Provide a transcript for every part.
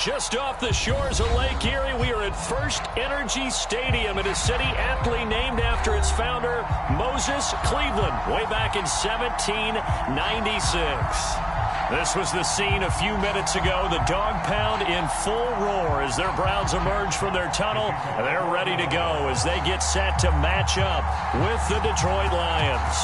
Just off the shores of Lake Erie, we are at First Energy Stadium in a city aptly named after its founder, Moses Cleveland, way back in 1796. This was the scene a few minutes ago. The dog pound in full roar as their Browns emerge from their tunnel. They're ready to go as they get set to match up with the Detroit Lions.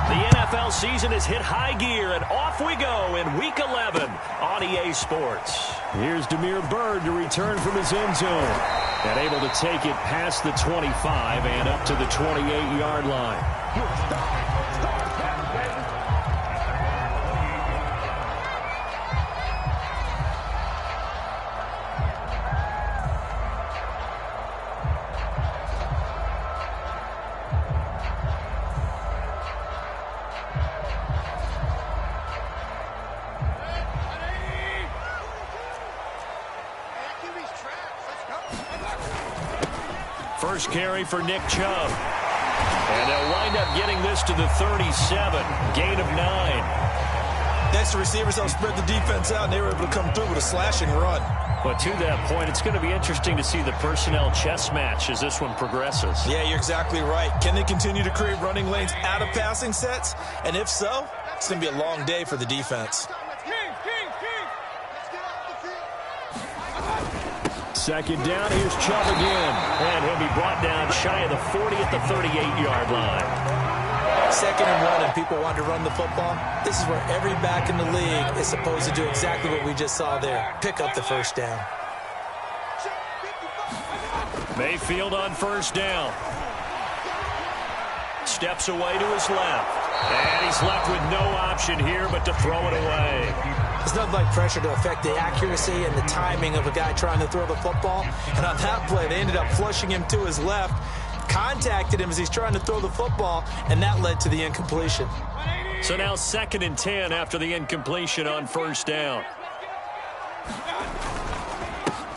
The NFL season has hit high gear, and off we go in Week 11 on EA Sports. Here's Damiere Byrd to return from his end zone, and able to take it past the 25 and up to the 28-yard line. First carry for Nick Chubb. And they'll wind up getting this to the 37. Gain of 9. Next, the receivers helped spread the defense out, and they were able to come through with a slashing run. But to that point, it's going to be interesting to see the personnel chess match as this one progresses. Yeah, you're exactly right. Can they continue to create running lanes out of passing sets? And if so, it's going to be a long day for the defense. Second down, here's Chubb again. And he'll be brought down shy of the 40 at the 38-yard line. Second and 1, and people want to run the football. This is where every back in the league is supposed to do exactly what we just saw there. Pick up the first down. Mayfield on first down. Steps away to his left. And he's left with no option here but to throw it away. There's nothing like pressure to affect the accuracy and the timing of a guy trying to throw the football. And on that play, they ended up flushing him to his left, contacted him as he's trying to throw the football, and that led to the incompletion. So now 2nd and 10 after the incompletion on first down.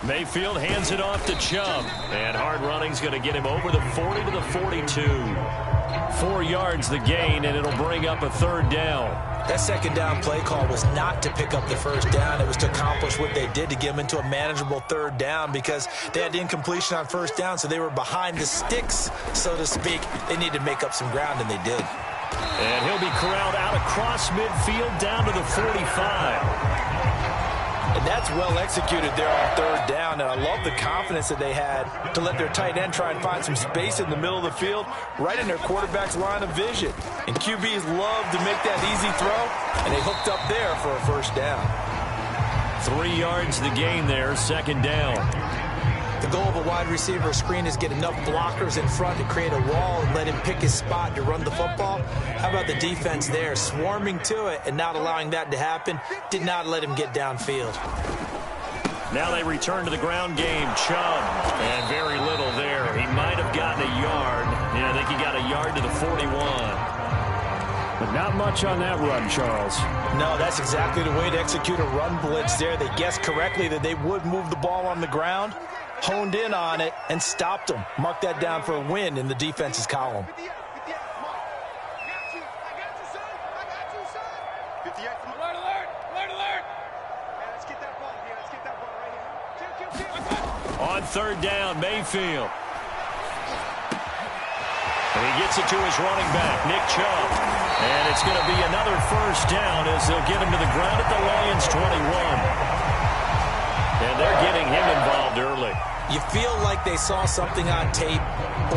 Mayfield hands it off to Chubb. And hard running's going to get him over the 40 to the 42. 4 yards the gain, and it'll bring up a third down. That second down play call was not to pick up the first down. It was to accomplish what they did to get them into a manageable third down because they had the incompletion on first down, so they were behind the sticks, so to speak. They needed to make up some ground, and they did. And he'll be corralled out across midfield down to the 45. And that's well executed there on third down. And I love the confidence that they had to let their tight end try and find some space in the middle of the field, right in their quarterback's line of vision. And QBs love to make that easy throw, and they hooked up there for a first down. 3 yards the gain there, second down. The goal of a wide receiver screen is get enough blockers in front to create a wall and let him pick his spot to run the football. How about the defense there, swarming to it and not allowing that to happen? Did not let him get downfield. Now they return to the ground game. Chubb, and very little there. He might have gotten a yard. Yeah, I think he got a yard to the 41. But not much on that run, Charles. No, that's exactly the way to execute a run blitz there. They guessed correctly that they would move the ball on the ground, honed in on it, and stopped them. Mark that down for a win in the defense's column. On third down, Mayfield. And he gets it to his running back, Nick Chubb. And it's going to be another first down as they'll get him to the ground at the Lions' 21. And they're getting him involved early. You feel like they saw something on tape,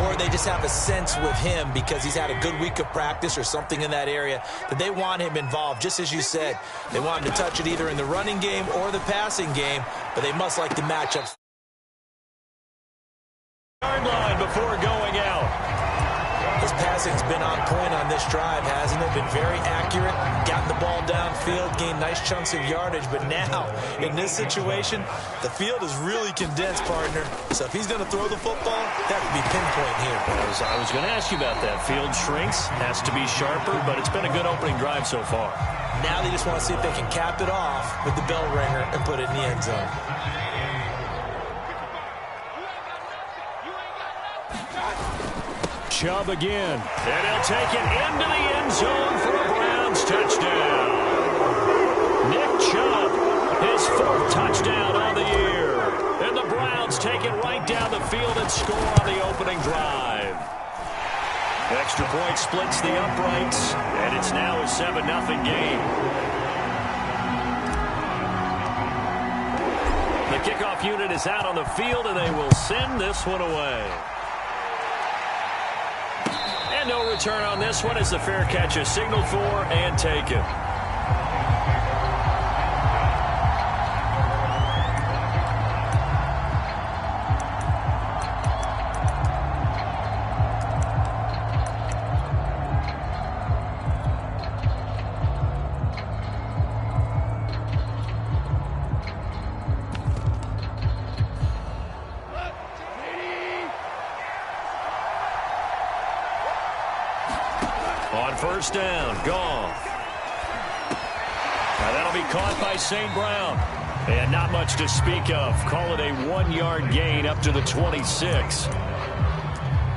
or they just have a sense with him because he's had a good week of practice or something in that area that they want him involved. Just as you said, they want him to touch it either in the running game or the passing game, but they must like the matchups. Yard line before going out. His passing's been on point on this drive, hasn't it? Been very accurate, gotten the ball downfield, gained nice chunks of yardage, but now, in this situation, the field is really condensed, partner. So if he's going to throw the football, that could be pinpoint here. I was going to ask you about that. Field shrinks, has to be sharper, but it's been a good opening drive so far. Now they just want to see if they can cap it off with the bell ringer and put it in the end zone. Chubb again, and he'll take it into the end zone for a Browns touchdown. Nick Chubb, his 4th touchdown on the year. get down the field and score on the opening drive. Extra point splits the uprights, and it's now a 7-0 game. The kickoff unit is out on the field, and they will send this one away. And no return on this one as the fair catch is signaled for and taken. On first down, Goff. Now that'll be caught by St. Brown. And not much to speak of. Call it a 1-yard gain up to the 26.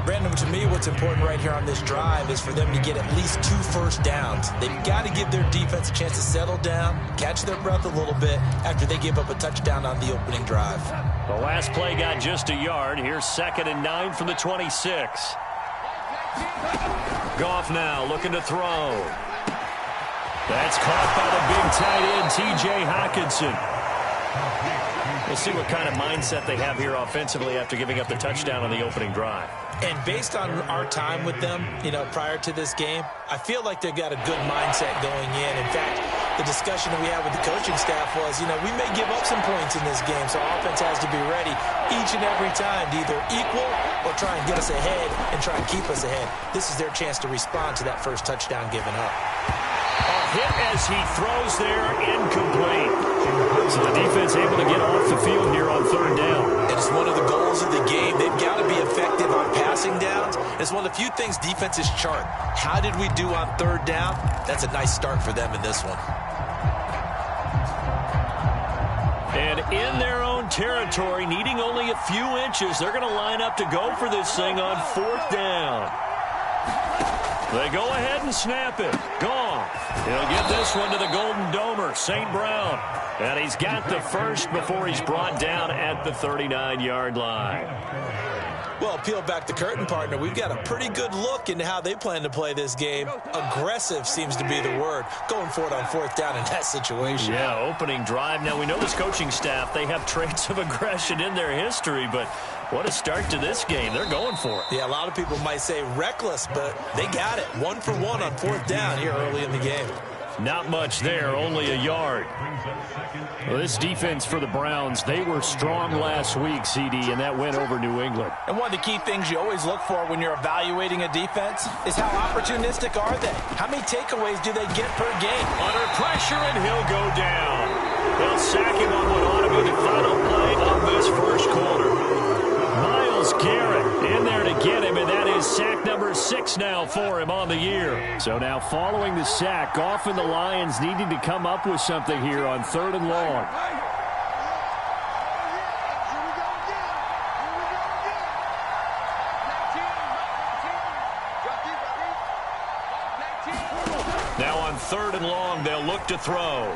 Brandon, to me, what's important right here on this drive is for them to get at least 2 first downs. They've got to give their defense a chance to settle down, catch their breath a little bit after they give up a touchdown on the opening drive. The last play got just a yard. Here's 2nd and 9 from the 26. Goff now looking to throw. That's caught by the big tight end, T.J. Hockenson. We'll see what kind of mindset they have here offensively after giving up the touchdown on the opening drive. And based on our time with them, prior to this game, I feel like they've got a good mindset going in. In fact, the discussion that we had with the coaching staff was, we may give up some points in this game, so our offense has to be ready each and every time to either equal or try and get us ahead and try and keep us ahead. This is their chance to respond to that first touchdown given up. A hit as he throws there, incomplete. So the defense able to get off the field here on 3rd down. It's one of the goals of the game. They've got to be effective on passing downs. It's one of the few things defenses chart. How did we do on 3rd down? That's a nice start for them in this one. And in their own territory, needing only a few inches, they're going to line up to go for this thing on 4th down. They go ahead and snap it. Goff. He'll get this one to the Golden Domer, St. Brown. And he's got the first before he's brought down at the 39-yard line. Well, peel back the curtain, partner. We've got a pretty good look into how they plan to play this game. Aggressive seems to be the word. Going for it on 4th down in that situation. Yeah, opening drive. Now, we know this coaching staff, they have traits of aggression in their history, but what a start to this game. They're going for it. Yeah, a lot of people might say reckless, but they got it. 1 for 1 on 4th down here early in the game. Not much there, only a yard. Well, this defense for the Browns, they were strong last week, CD, and that went over New England. And one of the key things you always look for when you're evaluating a defense is how opportunistic are they? How many takeaways do they get per game? Under pressure, and he'll go down. They'll sack him on what ought to be the final play of this first quarter. Myles Garrett in there to get him, and that is sack number 6 now for him on the year. So now following the sack, Goff and the Lions needing to come up with something here on 3rd and long. Now on 3rd and long, they'll look to throw.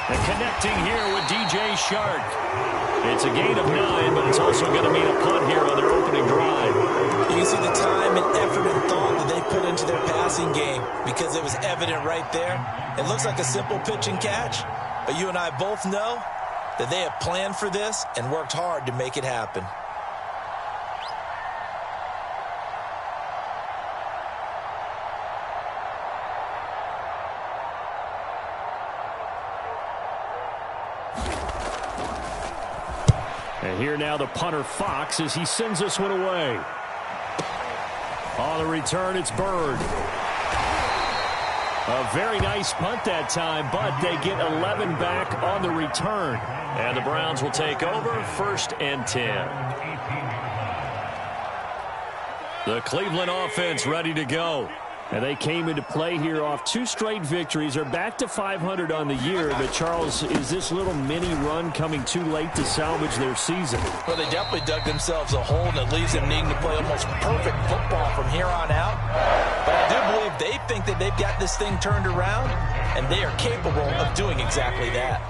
And connecting here with DJ Chark. It's a gain of 9, but it's also going to mean a punt here on their opening drive. You can see the time and effort and thought that they put into their passing game because it was evident right there. It looks like a simple pitch and catch, but you and I both know that they have planned for this and worked hard to make it happen. And here now the punter Fox as he sends this one away. On the return, it's Bird. A very nice punt that time, but they get 11 back on the return. And the Browns will take over 1st and 10. The Cleveland offense ready to go. And they came into play here off 2 straight victories. They're back to 500 on the year. But, Charles, is this little mini run coming too late to salvage their season? Well, they definitely dug themselves a hole, and it leaves them needing to play almost perfect football from here on out. But I do believe they think that they've got this thing turned around, and they are capable of doing exactly that.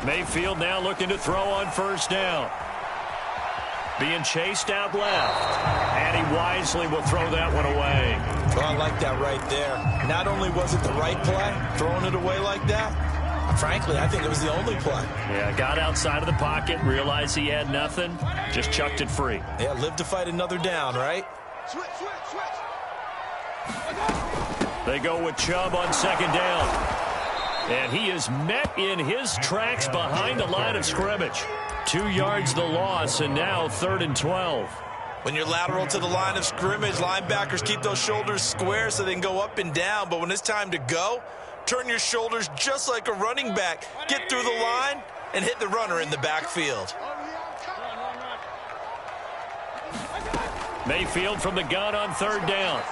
Mayfield now looking to throw on first down. Being chased out left. And he wisely will throw that one away. Well, I like that right there. Not only was it the right play, throwing it away like that, frankly, I think it was the only play. Yeah, got outside of the pocket, realized he had nothing, just chucked it free. Yeah, live to fight another down, right? Switch. They go with Chubb on second down. And he is met in his tracks behind the line of scrimmage. 2 yards the loss, and now 3rd and 12. When you're lateral to the line of scrimmage, linebackers keep those shoulders square so they can go up and down. But when it's time to go, turn your shoulders just like a running back. Get through the line and hit the runner in the backfield. Mayfield from the gun on 3rd down.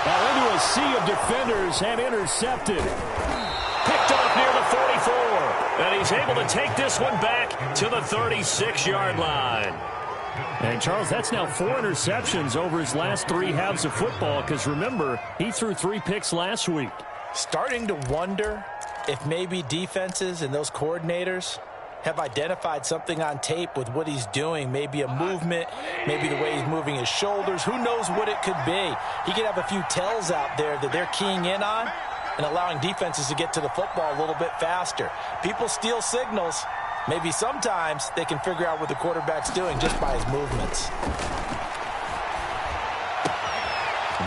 Now into a sea of defenders and intercepted. Picked off near the 44. And he's able to take this one back to the 36-yard line. And, Charles, that's now 4 interceptions over his last 3 halves of football because, remember, he threw 3 picks last week. Starting to wonder if maybe defenses and those coordinators have identified something on tape with what he's doing. Maybe a movement, maybe the way he's moving his shoulders. Who knows what it could be? He could have a few tells out there that they're keying in on and allowing defenses to get to the football a little bit faster. People steal signals. Maybe sometimes they can figure out what the quarterback's doing just by his movements.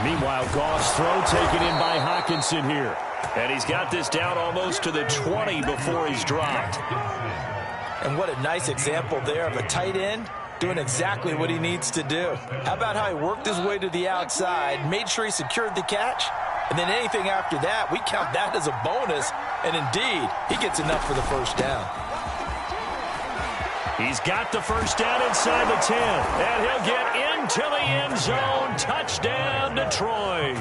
Meanwhile, Goff's throw taken in by Hockenson here. And he's got this down almost to the 20 before he's dropped. And what a nice example there of a tight end doing exactly what he needs to do. How about how he worked his way to the outside, made sure he secured the catch, and then anything after that, we count that as a bonus. And indeed, he gets enough for the first down. He's got the first down inside the 10. And he'll get into the end zone. Touchdown, Detroit.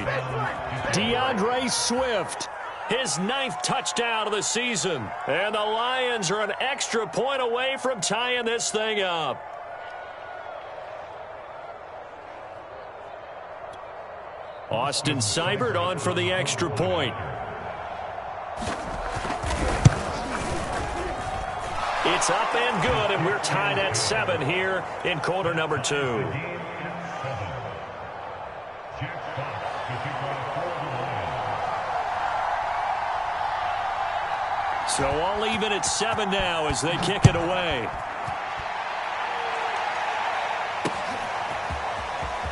DeAndre Swift, his 9th touchdown of the season. And the Lions are an extra point away from tying this thing up. Austin Seibert on for the extra point. It's up and good, and we're tied at 7 here in quarter number 2. So all even at 7 now as they kick it away.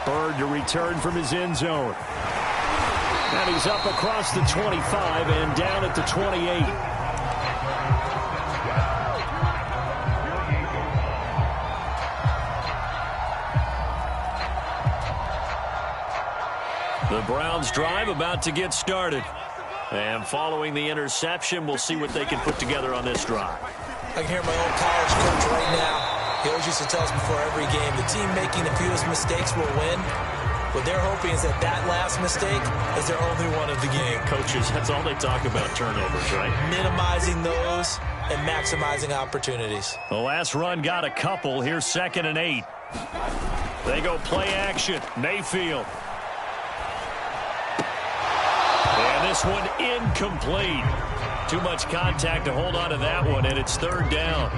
Bird to return from his end zone. And he's up across the 25 and down at the 28. The Browns drive about to get started. And following the interception, we'll see what they can put together on this drive. I can hear my old college coach right now. He always used to tell us before every game, the team making the fewest mistakes will win. What they're hoping is that last mistake is their only one of the game. Coaches, that's all they talk about, turnovers, right? Minimizing those and maximizing opportunities. The last run got a couple. Here's 2nd and 8. They go play action. Mayfield. And this one incomplete. Too much contact to hold on to that one, and it's 3rd down.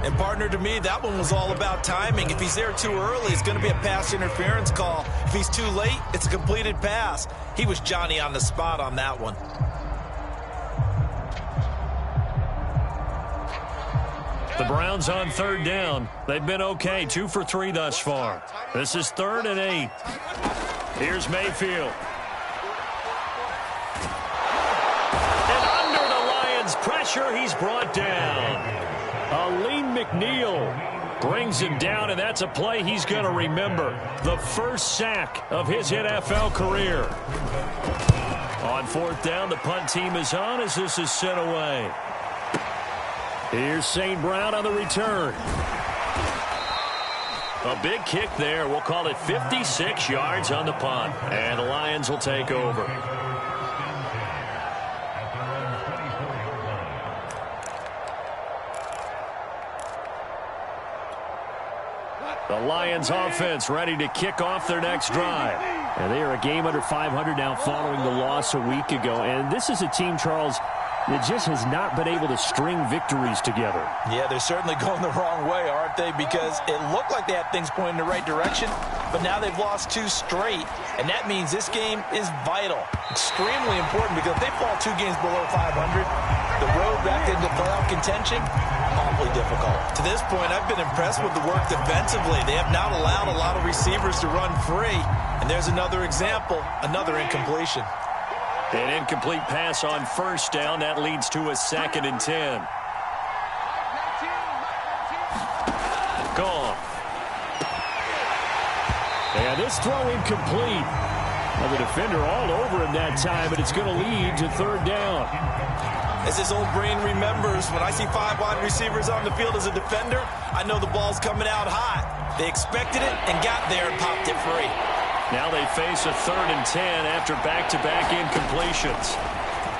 And, partner, to me, that one was all about timing. If he's there too early, it's going to be a pass interference call. If he's too late, it's a completed pass. He was Johnny on the spot on that one. The Browns on 3rd down. They've been okay, 2 for 3 thus far. This is 3rd and 8. Here's Mayfield. And under the Lions' pressure, he's brought down. Aleem McNeil brings him down, and that's a play he's going to remember. The first sack of his NFL career. On 4th down, the punt team is on as this is sent away. Here's St. Brown on the return. A big kick there. We'll call it 56 yards on the punt. And the Lions will take over. The Lions offense ready to kick off their next drive. And they are a game under 500 now following the loss a week ago. And this is a team, Charles, It just has not been able to string victories together. Yeah, they're certainly going the wrong way, aren't they? Because it looked like they had things pointing in the right direction, but now they've lost 2 straight, and that means this game is vital, extremely important, because if they fall 2 games below 500, the road back into playoff contention, awfully difficult. To this point, I've been impressed with the work defensively. They have not allowed a lot of receivers to run free, and there's another example, another incompletion. An incomplete pass on first down. That leads to a 2nd and 10. Gone. And this throw incomplete. Now the defender all over him that time, but it's going to lead to 3rd down. As his old brain remembers, when I see 5 wide receivers on the field as a defender, I know the ball's coming out hot. They expected it and got there and popped it free. Now they face a 3rd and 10 after back-to-back incompletions.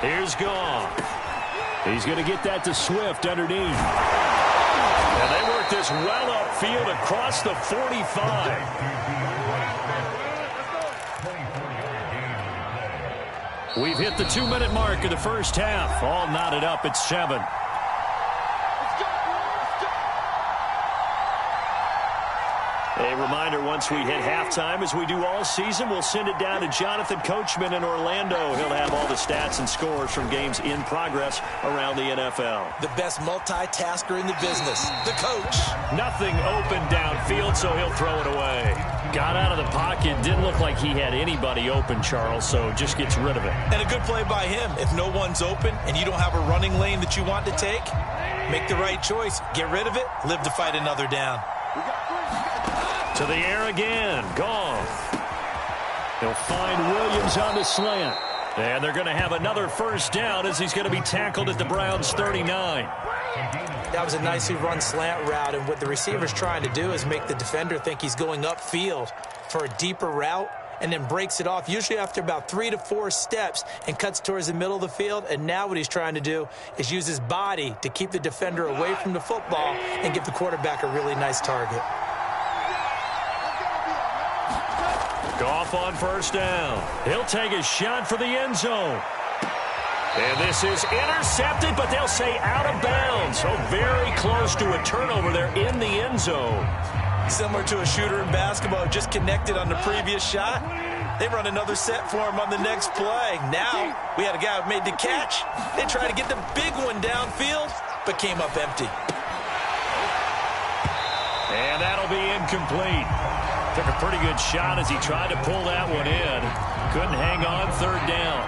Here's Goff. He's going to get that to Swift underneath. And they work this well upfield across the 45. We've hit the 2-minute mark of the first half. All knotted up at 7. A reminder, once we hit halftime, as we do all season, we'll send it down to Jonathan Coachman in Orlando. He'll have all the stats and scores from games in progress around the NFL. The best multitasker in the business, the coach. Nothing open downfield, so he'll throw it away. Got out of the pocket, didn't look like he had anybody open, Charles, so just gets rid of it. And a good play by him. If no one's open and you don't have a running lane that you want to take, make the right choice. Get rid of it, live to fight another down. To the air again. Goff. He'll find Williams on the slant. And they're going to have another first down as he's going to be tackled at the Browns' 39. That was a nicely run slant route, and what the receiver's trying to do is make the defender think he's going upfield for a deeper route and then breaks it off, usually after about 3 to 4 steps, and cuts towards the middle of the field. And now what he's trying to do is use his body to keep the defender away from the football and give the quarterback a really nice target. Goff on first down. He'll take a shot for the end zone. And this is intercepted, but they'll say out of bounds. So very close to a turnover there in the end zone. Similar to a shooter in basketball, just connected on the previous shot. They run another set for him on the next play. Now we had a guy who made the catch. They tried to get the big one downfield, but came up empty. And that'll be incomplete. Took a pretty good shot as he tried to pull that one in. Couldn't hang on 3rd down.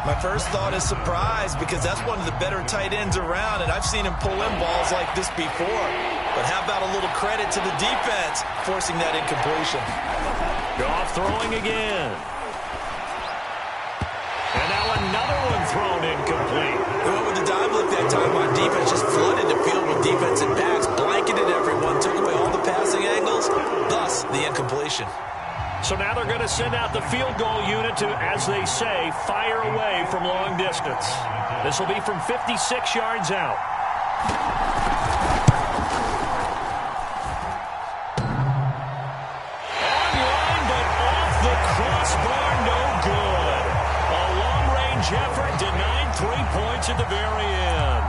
My first thought is surprise, because that's one of the better tight ends around, and I've seen him pull in balls like this before. But how about a little credit to the defense forcing that incompletion? Goff throwing again. And now another one thrown incomplete. They went with the dive look that time on defense, just flooded the field with defensive backs, blanketed everyone, took away all the passing angles, thus the incompletion. So now they're going to send out the field goal unit to, as they say, fire away from long distance. This will be from 56 yards out. Online, but off the crossbar, no good. A long-range effort denied 3 points at the very end.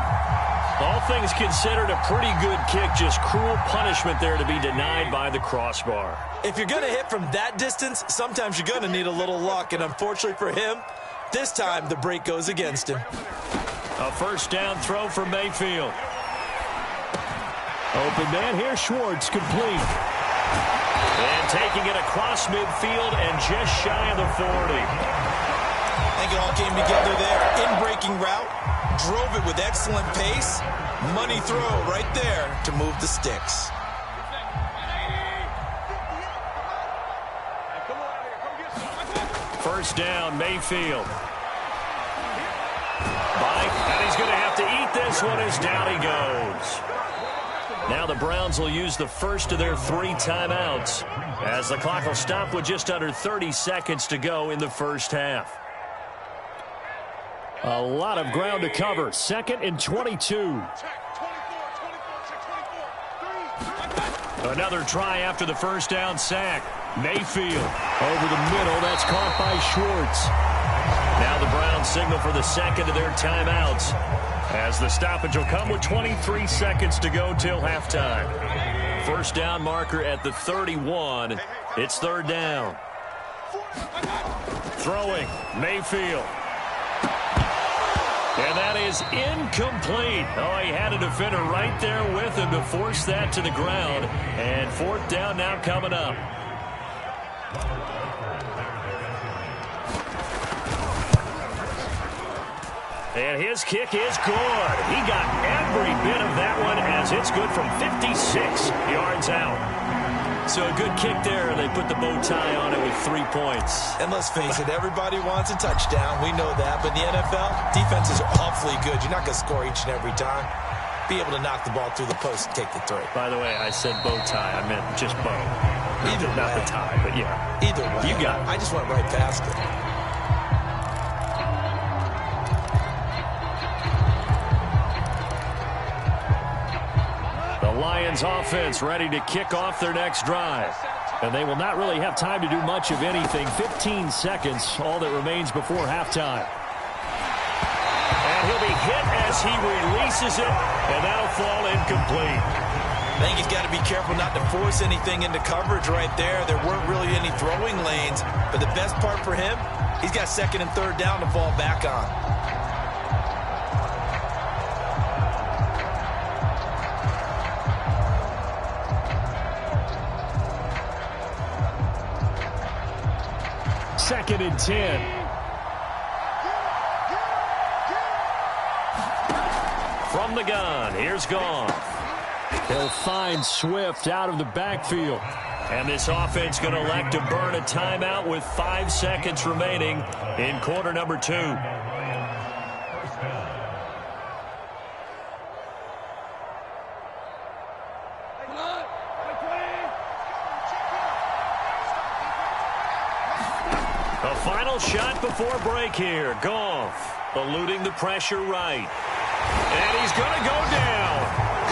All things considered, a pretty good kick, just cruel punishment there to be denied by the crossbar. If you're going to hit from that distance, sometimes you're going to need a little luck, and unfortunately for him, this time the break goes against him. A first down throw for Mayfield. Open man here, Schwartz, complete. And taking it across midfield and just shy of the 40. I think it all came together there. In-breaking route, drove it with excellent pace. Money throw right there to move the sticks. First down, Mayfield. And he's going to have to eat this one as down he goes. Now the Browns will use the first of their 3 timeouts as the clock will stop with just under 30 seconds to go in the first half. A lot of ground to cover. 2nd and 22. Another try after the first down sack. Mayfield over the middle. That's caught by Schwartz. Now the Browns signal for the second of their timeouts, as the stoppage will come with 23 seconds to go till halftime. First down marker at the 31. It's third down. Throwing, Mayfield. And that is incomplete. Oh, he had a defender right there with him to force that to the ground. And fourth down now coming up. And his kick is good. He got every bit of that one as it's good from 56 yards out. So a good kick there. They put the bow tie on it with 3 points. And let's face it, everybody wants a touchdown. We know that. But in the NFL, defenses are awfully good. You're not going to score each and every time. Be able to knock the ball through the post and take the three. By the way, I said bow tie. I meant just bow. Either way. Not the tie, but yeah. Either way. You got it. I just went right past it. Lions offense ready to kick off their next drive. And they will not really have time to do much of anything. 15 seconds, all that remains before halftime. And he'll be hit as he releases it, and that'll fall incomplete. I think he's got to be careful not to force anything into coverage right there. There weren't really any throwing lanes, but the best part for him, he's got second and third down to fall back on. Second and 10. From the gun, here's Goff. He'll find Swift out of the backfield. And this offense going to elect to burn a timeout with 5 seconds remaining in quarter number 2. Final shot before break here. Goff eluding the pressure right. And he's going to go down.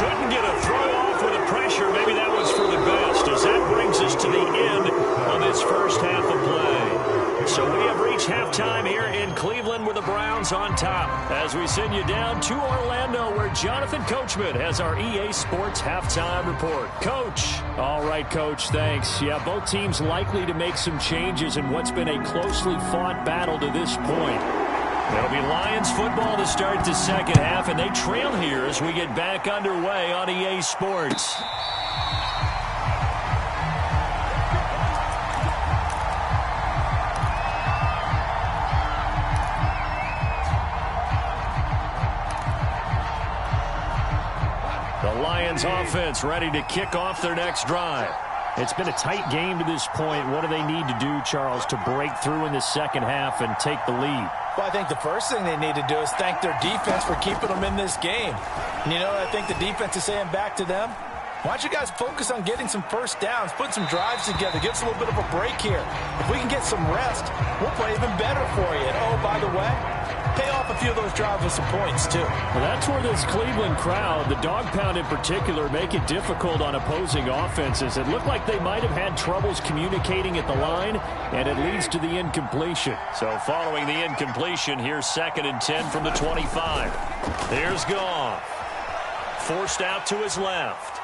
Couldn't get a throw off with the pressure. Maybe that was for the best, as that brings us to the end of this first half of play. So we have reached halftime here in Cleveland with the Browns on top, as we send you down to Orlando, where Jonathan Coachman has our EA Sports halftime report. Coach. All right, Coach, thanks. Yeah, both teams likely to make some changes in what's been a closely fought battle to this point. It'll be Lions football to start the second half, and they trail here as we get back underway on EA Sports. The Lions offense ready to kick off their next drive. It's been a tight game to this point. What do they need to do, Charles, to break through in the second half and take the lead? Well, I think the first thing they need to do is thank their defense for keeping them in this game. And you know what I think the defense is saying back to them? Why don't you guys focus on getting some first downs, put some drives together, give us a little bit of a break here. If we can get some rest, we'll play even better for you. And oh, by the way, pay off a few of those drives with some points, too. Well, that's where this Cleveland crowd, the dog pound in particular, make it difficult on opposing offenses. It looked like they might have had troubles communicating at the line, and it leads to the incompletion. So following the incompletion, here's second and 10 from the 25. Here's Goff. Forced out to his left.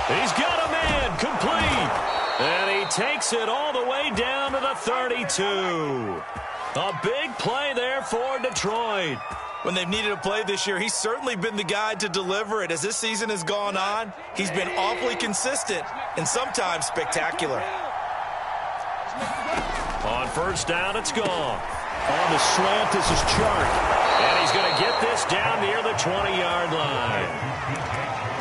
He's got a man, complete. And he takes it all the way down to the 32. A big play there for Detroit. When they've needed a play this year, he's certainly been the guy to deliver it. As this season has gone on, he's been awfully consistent and sometimes spectacular. On first down, it's Goff. On the slant, this is Chark. And he's going to get this down near the 20-yard line.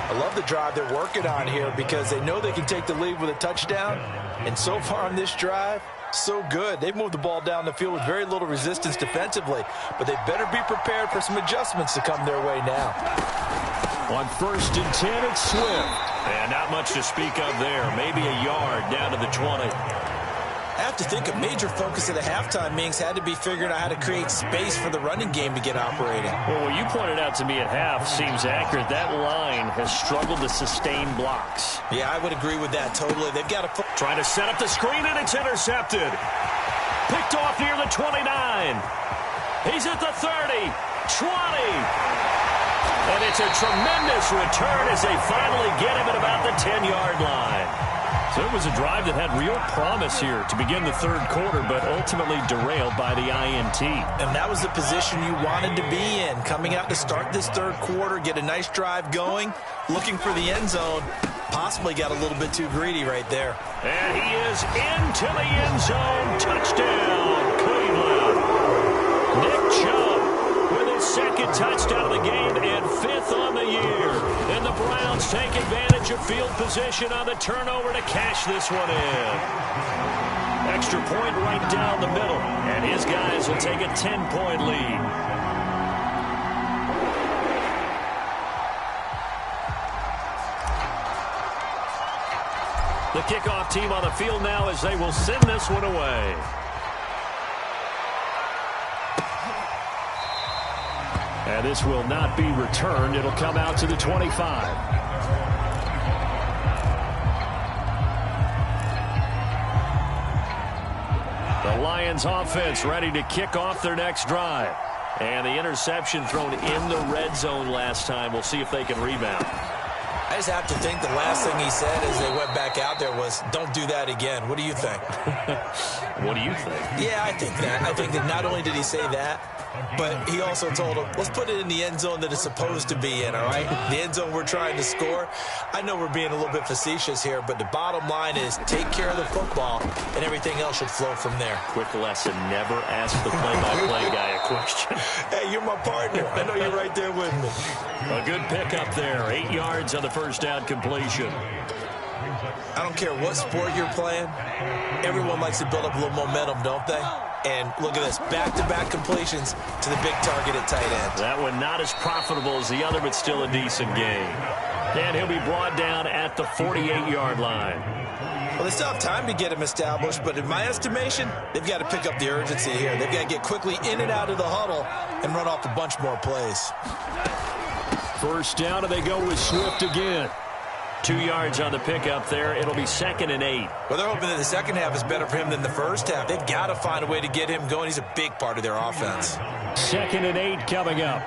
I love the drive they're working on here because they know they can take the lead with a touchdown. And so far on this drive, so good. They've moved the ball down the field with very little resistance defensively, but they better be prepared for some adjustments to come their way now. On first and 10, it's Swift. And not much to speak of there. Maybe a yard down to the 20. I have to think a major focus of the halftime meetings had to be figuring out how to create space for the running game to get operating. Well, what you pointed out to me at half seems accurate. That line has struggled to sustain blocks. Yeah, I would agree with that totally. They've got to... Trying to set up the screen, and it's intercepted. Picked off near the 29. He's at the 30, 20. And it's a tremendous return as they finally get him at about the 10-yard line. So it was a drive that had real promise here to begin the third quarter, but ultimately derailed by the INT. And that was the position you wanted to be in. Coming out to start this third quarter, get a nice drive going, looking for the end zone. Possibly got a little bit too greedy right there. And he is into the end zone. Touchdown, Cleveland. Nick Chubb with his second touchdown of the game and fifth on the year. And the Browns take advantage of field position on the turnover to cash this one in. Extra point right down the middle. And his guys will take a 10-point lead. The kickoff team on the field now as they will send this one away. And this will not be returned. It'll come out to the 25. The Lions offense ready to kick off their next drive. And the interception thrown in the red zone last time. We'll see if they can rebound. I just have to think the last thing he said as they went back out there was, don't do that again. What do you think? What do you think? Yeah, I think that. I think that not only did he say that, but he also told him, let's put it in the end zone that it's supposed to be in, all right? The end zone we're trying to score. I know we're being a little bit facetious here, but the bottom line is take care of the football, and everything else should flow from there. Quick lesson, never ask the play-by-play guy a question. Hey, you're my partner. I know you're right there with me. A good pickup there. 8 yards on the first down completion. I don't care what sport you're playing. Everyone likes to build up a little momentum, don't they? And look at this, back-to-back completions to the big target at tight end. That one not as profitable as the other, but still a decent game. And he'll be brought down at the 48-yard line. Well, they still have time to get him established, but in my estimation, they've got to pick up the urgency here. They've got to get quickly in and out of the huddle and run off a bunch more plays. First down, and they go with Swift again. 2 yards on the pickup there. It'll be 2nd and 8. Well, they're hoping that the second half is better for him than the first half. They've got to find a way to get him going. He's a big part of their offense. 2nd and 8 coming up.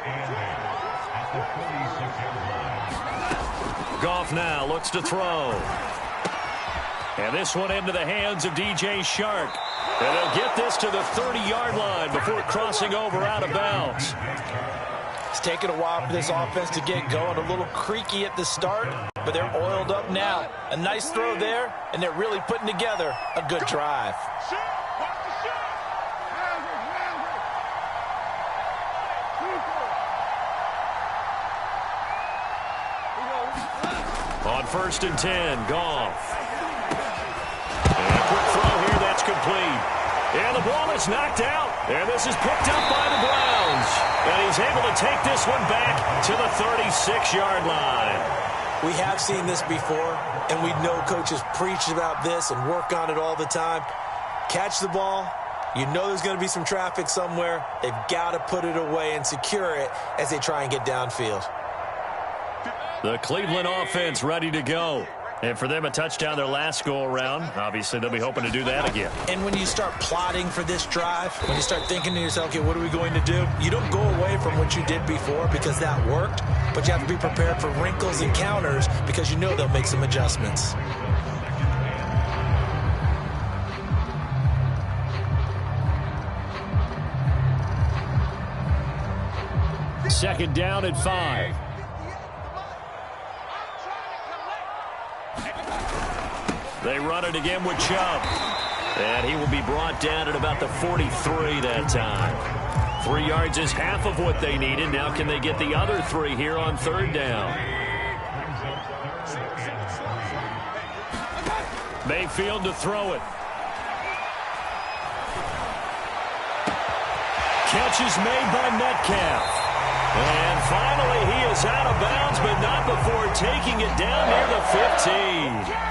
Goff now looks to throw. And this one into the hands of DJ Chark. And they'll get this to the 30-yard line before crossing over out of bounds. It's taken a while for this offense to get going. A little creaky at the start, but they're oiled up now. A nice throw there, and they're really putting together a good drive. On 1st and 10, Goff. And a quick throw here, that's complete. And the ball is knocked out. And this is picked up by the Browns. And he's able to take this one back to the 36-yard line. We have seen this before, and we know coaches preach about this and work on it all the time. Catch the ball. You know there's going to be some traffic somewhere. They've got to put it away and secure it as they try and get downfield. The Cleveland offense ready to go. And for them, a touchdown their last go-around. Obviously, they'll be hoping to do that again. And when you start plotting for this drive, when you start thinking to yourself, okay, what are we going to do? You don't go away from what you did before because that worked, but you have to be prepared for wrinkles and counters because you know they'll make some adjustments. Second down at 5. They run it again with Chubb. And he will be brought down at about the 43 that time. 3 yards is half of what they needed. Now can they get the other 3 here on third down? Mayfield to throw it. Catch is made by Metcalf. And finally he is out of bounds, but not before taking it down near the 15.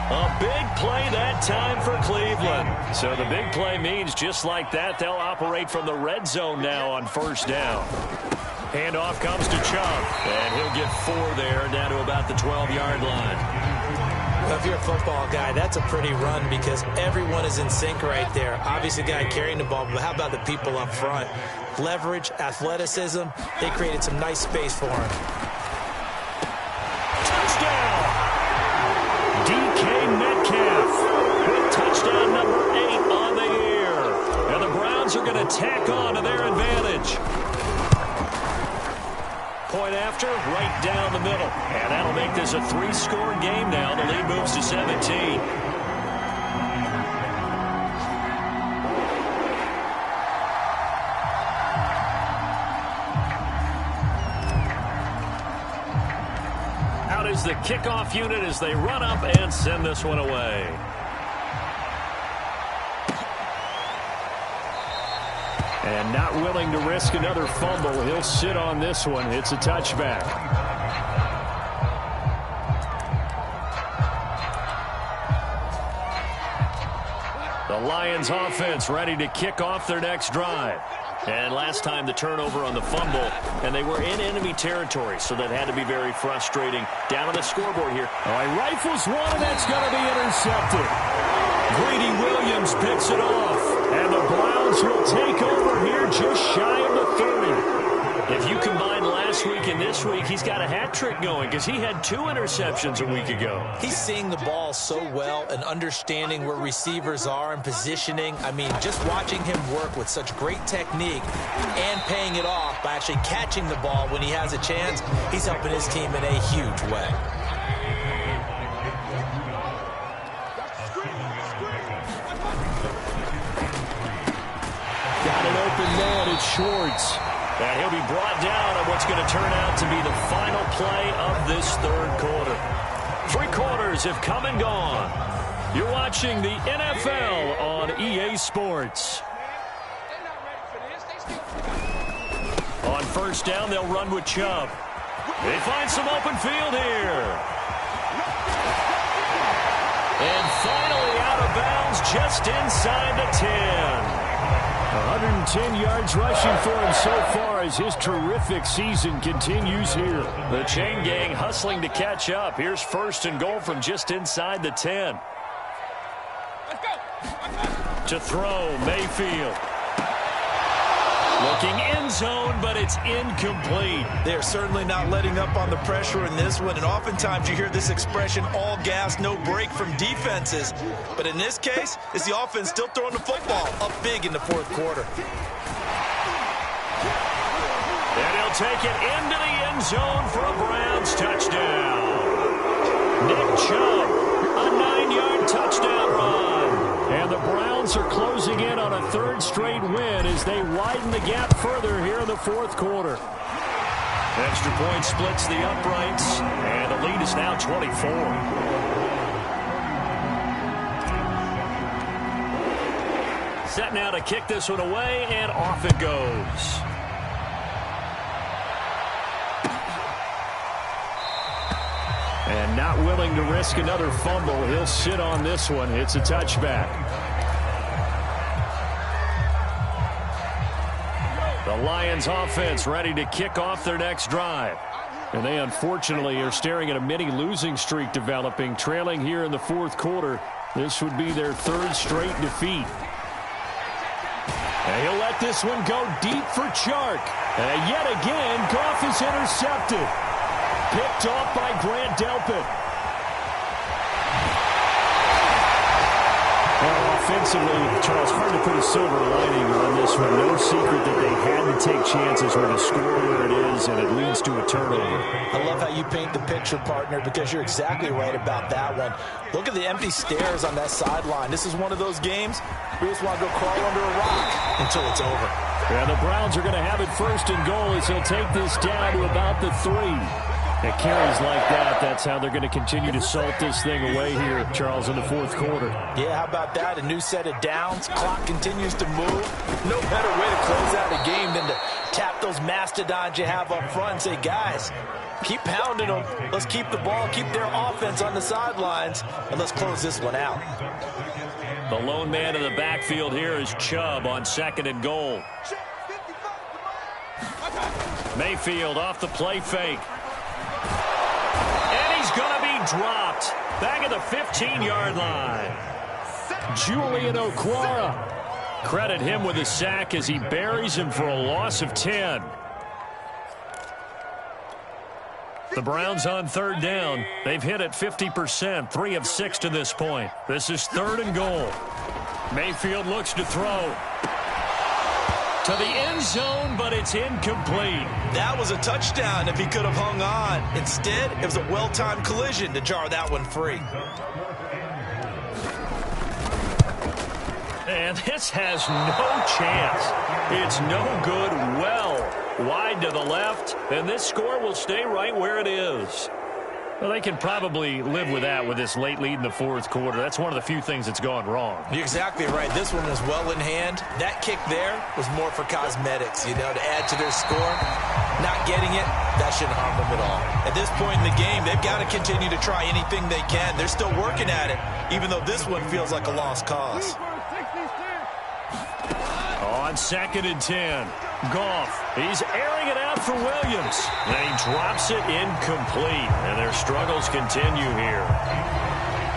A big play that time for Cleveland. So the big play means just like that, they'll operate from the red zone now on first down. Handoff comes to Chubb, and he'll get 4 there, down to about the 12-yard line. Well, if you're a football guy, that's a pretty run because everyone is in sync right there. Obviously, the guy carrying the ball, but how about the people up front? Leverage, athleticism, they created some nice space for him. Touchdown! DK Metcalf with touchdown number 8 on the year. And the Browns are going to tack on to their advantage. Point after, right down the middle. And that'll make this a 3-score game now. The lead moves to 17. Out is the kickoff unit as they run up and send this one away. And not willing to risk another fumble. He'll sit on this one. It's a touchback. The Lions offense ready to kick off their next drive. And last time the turnover on the fumble, and they were in enemy territory, so that had to be very frustrating. Down on the scoreboard here. All right, rifles one, and that's going to be intercepted. Greedy Williams picks it off. And the Browns will take over here just shy of the 30. If you combine last week and this week, he's got a hat trick going because he had 2 interceptions a week ago. He's seeing the ball so well and understanding where receivers are and positioning. I mean, just watching him work with such great technique and paying it off by actually catching the ball when he has a chance, he's helping his team in a huge way. It's Schwartz. And he'll be brought down on what's going to turn out to be the final play of this third quarter. 3 quarters have come and gone. You're watching the NFL on EA Sports. On first down, they'll run with Chubb. They find some open field here. And finally out of bounds just inside the 10. 110 yards rushing for him so far as his terrific season continues here. The chain gang hustling to catch up. Here's first and goal from just inside the 10. To throw, Mayfield. Looking end zone, but it's incomplete. They're certainly not letting up on the pressure in this one, and oftentimes you hear this expression, all gas, no break from defenses. But in this case, it's the offense still throwing the football up big in the fourth quarter. And he'll take it into the end zone for a Browns touchdown. Nick Chubb, a 9-yard touchdown run. And the Browns are closing in on a 3rd straight win as they widen the gap further here in the fourth quarter. Extra point splits the uprights, and the lead is now 24. Set now to kick this one away, and off it goes. And not willing to risk another fumble. He'll sit on this one. It's a touchback. The Lions offense ready to kick off their next drive. And they unfortunately are staring at a mini losing streak developing, trailing here in the fourth quarter. This would be their 3rd straight defeat. And he'll let this one go deep for Chark. And yet again, Goff is intercepted. Picked off by Grant Delpit. Well, offensively, Charles, hard to put a silver lining on this one. No secret that they had to take chances when the score where it is, and it leads to a turnover. I love how you paint the picture, partner, because you're exactly right about that one. Look at the empty stairs on that sideline. This is one of those games we just want to go crawl under a rock until it's over. Yeah, the Browns are going to have it first and goal as they'll take this down to about the 3. It carries like that. That's how they're going to continue to salt this thing away here, Charles, in the fourth quarter. Yeah, how about that? A new set of downs. Clock continues to move. No better way to close out a game than to tap those mastodons you have up front and say, guys, keep pounding them. Let's keep the ball, keep their offense on the sidelines, and let's close this one out. The lone man in the backfield here is Chubb on 2nd and goal. Mayfield off the play fake. And he's going to be dropped. back at the 15-yard line. Julian Okwara. Credit him with a sack as he buries him for a loss of 10. The Browns on third down. They've hit it 50%, 3 of 6 to this point. This is 3rd and goal. Mayfield looks to throw to the end zone, but it's incomplete. That was a touchdown if he could have hung on. Instead, it was a well-timed collision to jar that one free. And this has no chance. It's no good. Well wide to the left, and this score will stay right where it is. Well, they can probably live with that with this late lead in the 4th quarter. That's one of the few things that's gone wrong. You're exactly right. This one was well in hand. That kick there was more for cosmetics, to add to their score. Not getting it, that shouldn't harm them at all. At this point in the game, they've got to continue to try anything they can. They're still working at it, even though this one feels like a lost cause. On 2nd and 10, Goff. He's airing it out for Williams. And he drops it incomplete. And their struggles continue here.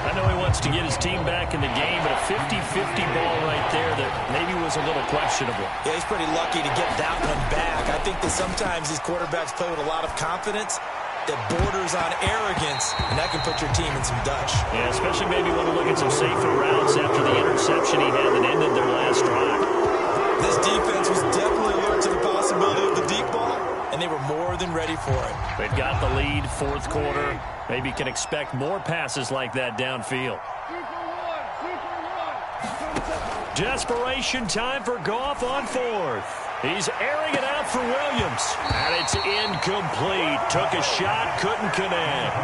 I know he wants to get his team back in the game, but a 50-50 ball right there that maybe was a little questionable. Yeah, he's pretty lucky to get that one back. I think that sometimes these quarterbacks play with a lot of confidence that borders on arrogance, and that can put your team in some Dutch. Yeah, especially maybe want to look at some safer routes after the interception he had that ended their last drive. This defense was definitely alert to the possibility of the deep ball, and they were more than ready for it. They've got the lead, 4th quarter. Maybe can expect more passes like that downfield. Desperation time for Goff on 4th. He's airing it out for Williams. And it's incomplete. Took a shot, couldn't connect.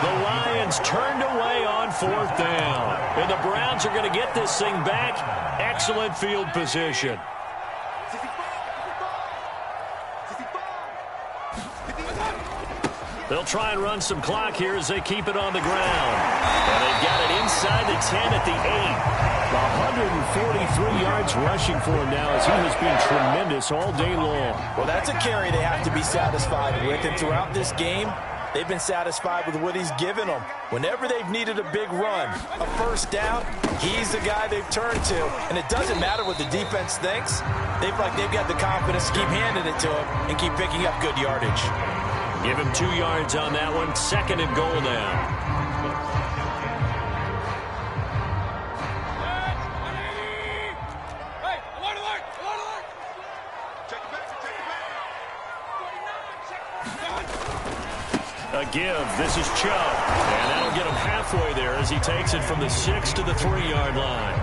The Lions turned away on 4th down. And the Browns are going to get this thing back. Excellent field position. They'll try and run some clock here as they keep it on the ground. And they've got it inside the 10 at the 8. 143 yards rushing for him now as he has been tremendous all day long. Well, that's a carry they have to be satisfied with. And throughout this game, they've been satisfied with what he's given them. Whenever they've needed a big run, a 1st down, he's the guy they've turned to. And it doesn't matter what the defense thinks. They've got the confidence to keep handing it to him and keep picking up good yardage. Give him 2 yards on that one. 2nd and goal now. A give. This is Chubb. And that'll get him halfway there as he takes it from the 6 to the 3-yard line.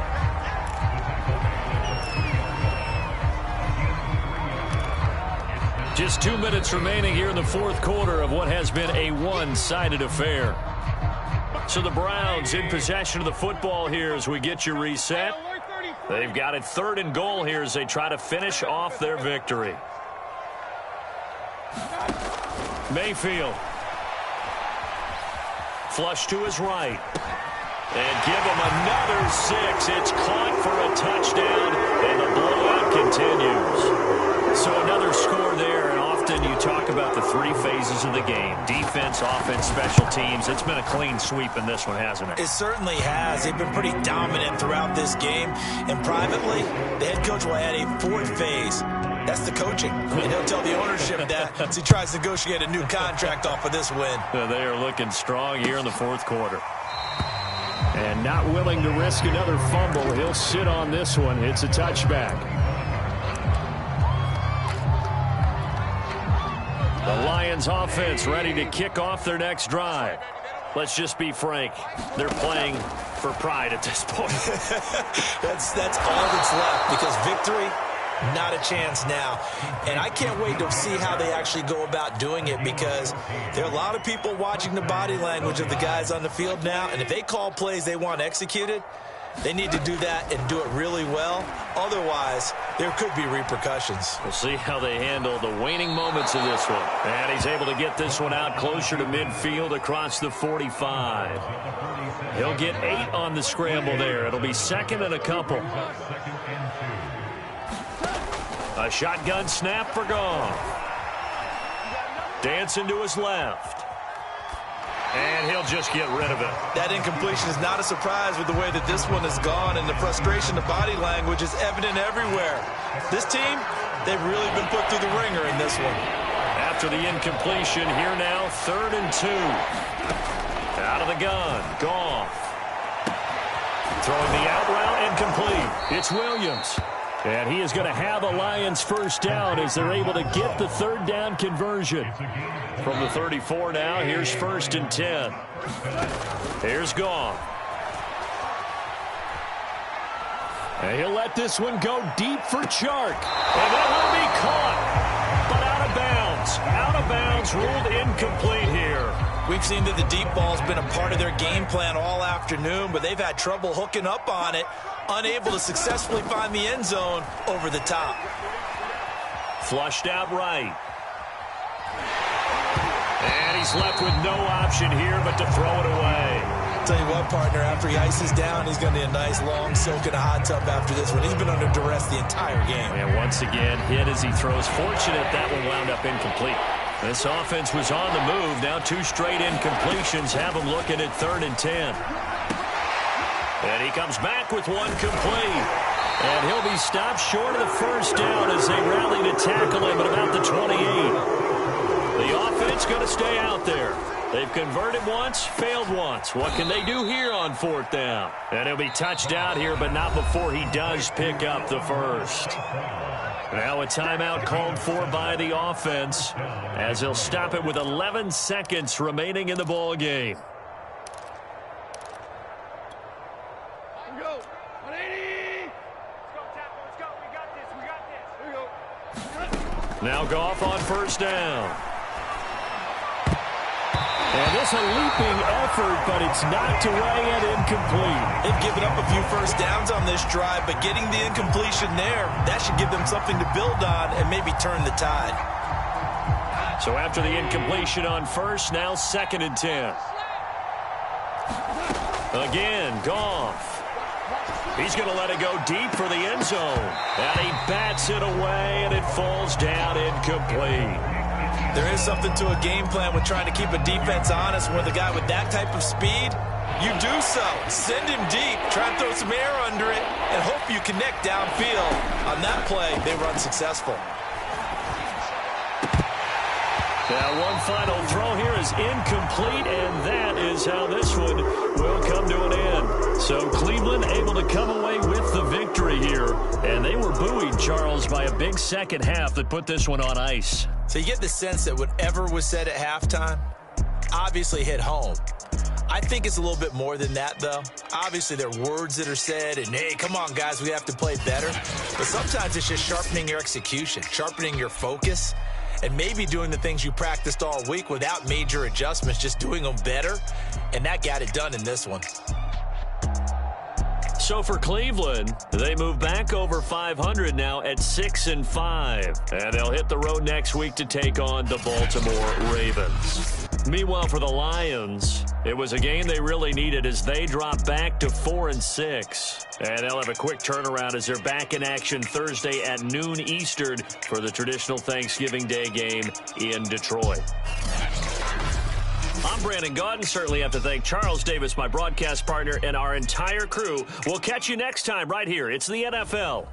Just 2 minutes remaining here in the 4th quarter of what has been a one-sided affair. So the Browns in possession of the football here as we get you reset. They've got it 3rd and goal here as they try to finish off their victory. Mayfield. Flush to his right. And give him another 6. It's caught for a touchdown, and the blowout continues. So another score there, and often you talk about the 3 phases of the game. Defense, offense, special teams. It's been a clean sweep in this one, hasn't it? It certainly has. They've been pretty dominant throughout this game. And privately, the head coach will add a 4th phase. That's the coaching. And he'll tell the ownership that as he tries to negotiate a new contract off of this win. They are looking strong here in the 4th quarter. And not willing to risk another fumble. He'll sit on this one. It's a touchback. The Lions offense ready to kick off their next drive. Let's just be frank. They're playing for pride at this point. That's all that's left, because victory, not a chance now. And I can't wait to see how they actually go about doing it, because there are a lot of people watching the body language of the guys on the field now, and if they call plays they want executed, they need to do that and do it really well. Otherwise, there could be repercussions. We'll see how they handle the waning moments of this one. And he's able to get this one out closer to midfield across the 45. He'll get 8 on the scramble there. It'll be 2nd and a couple. A shotgun snap for Goff. Dancing to his left. And he'll just get rid of it. That incompletion is not a surprise with the way that this one has gone, and the frustration, the body language is evident everywhere. This team, they've really been put through the ringer in this one. After the incompletion, here now, 3rd and 2. Out of the gun, Goff. Throwing the out route, incomplete. It's Williams. And he is going to have a Lions first down as they're able to get the 3rd down conversion. From the 34 now, here's 1st and 10. Here's Goff. And he'll let this one go deep for Chark. And that will be caught, but out of bounds. Out of bounds, ruled incomplete here. We've seen that the deep ball's been a part of their game plan all afternoon, but they've had trouble hooking up on it, unable to successfully find the end zone over the top. Flushed out right. And he's left with no option here but to throw it away. Tell you what, partner, after he ices down, he's going to need a nice long soak in a hot tub after this one. He's been under duress the entire game. And once again, hit as he throws. Fortunate that one wound up incomplete. This offense was on the move. Now 2 straight incompletions have him looking at 3rd and 10. And he comes back with one complete. And he'll be stopped short of the first down as they rally to tackle him at about the 28. The offense going to stay out there. They've converted once, failed once. What can they do here on 4th down? And he'll be touched out here, but not before he does pick up the first. Now a timeout called for by the offense as he'll stop it with 11 seconds remaining in the ball game. Go. 180. Let's go, Tackle. Let's go. We got this. We got this. Here we go. Now Goff on 1st down. And this a leaping effort, but it's knocked away and incomplete. They've given up a few first downs on this drive, but getting the incompletion there, that should give them something to build on and maybe turn the tide. So after the incompletion on 1st, now 2nd and 10. Again, Goff. He's going to let it go deep for the end zone. And he bats it away, and it falls down incomplete. There is something to a game plan with trying to keep a defense honest. With a guy with that type of speed, you do so. Send him deep, try and throw some air under it, and hope you connect downfield. On that play, they were unsuccessful. Now one final throw here is incomplete, and that is how this one will come to an end. So Cleveland able to come away with the victory here, and they were buoyed, Charles, by a big second half that put this one on ice. So you get the sense that whatever was said at halftime obviously hit home. I think it's a little bit more than that, though. Obviously, there are words that are said, and, hey, come on, guys, we have to play better. But sometimes it's just sharpening your execution, sharpening your focus, and maybe doing the things you practiced all week without major adjustments, just doing them better. And that got it done in this one. So for Cleveland, they move back over 500 now at 6-5. And they'll hit the road next week to take on the Baltimore Ravens. Meanwhile, for the Lions, it was a game they really needed as they drop back to 4-6. And they'll have a quick turnaround as they're back in action Thursday at noon Eastern for the traditional Thanksgiving Day game in Detroit. I'm Brandon Gaudin. Certainly have to thank Charles Davis, my broadcast partner, and our entire crew. We'll catch you next time right here. It's the NFL.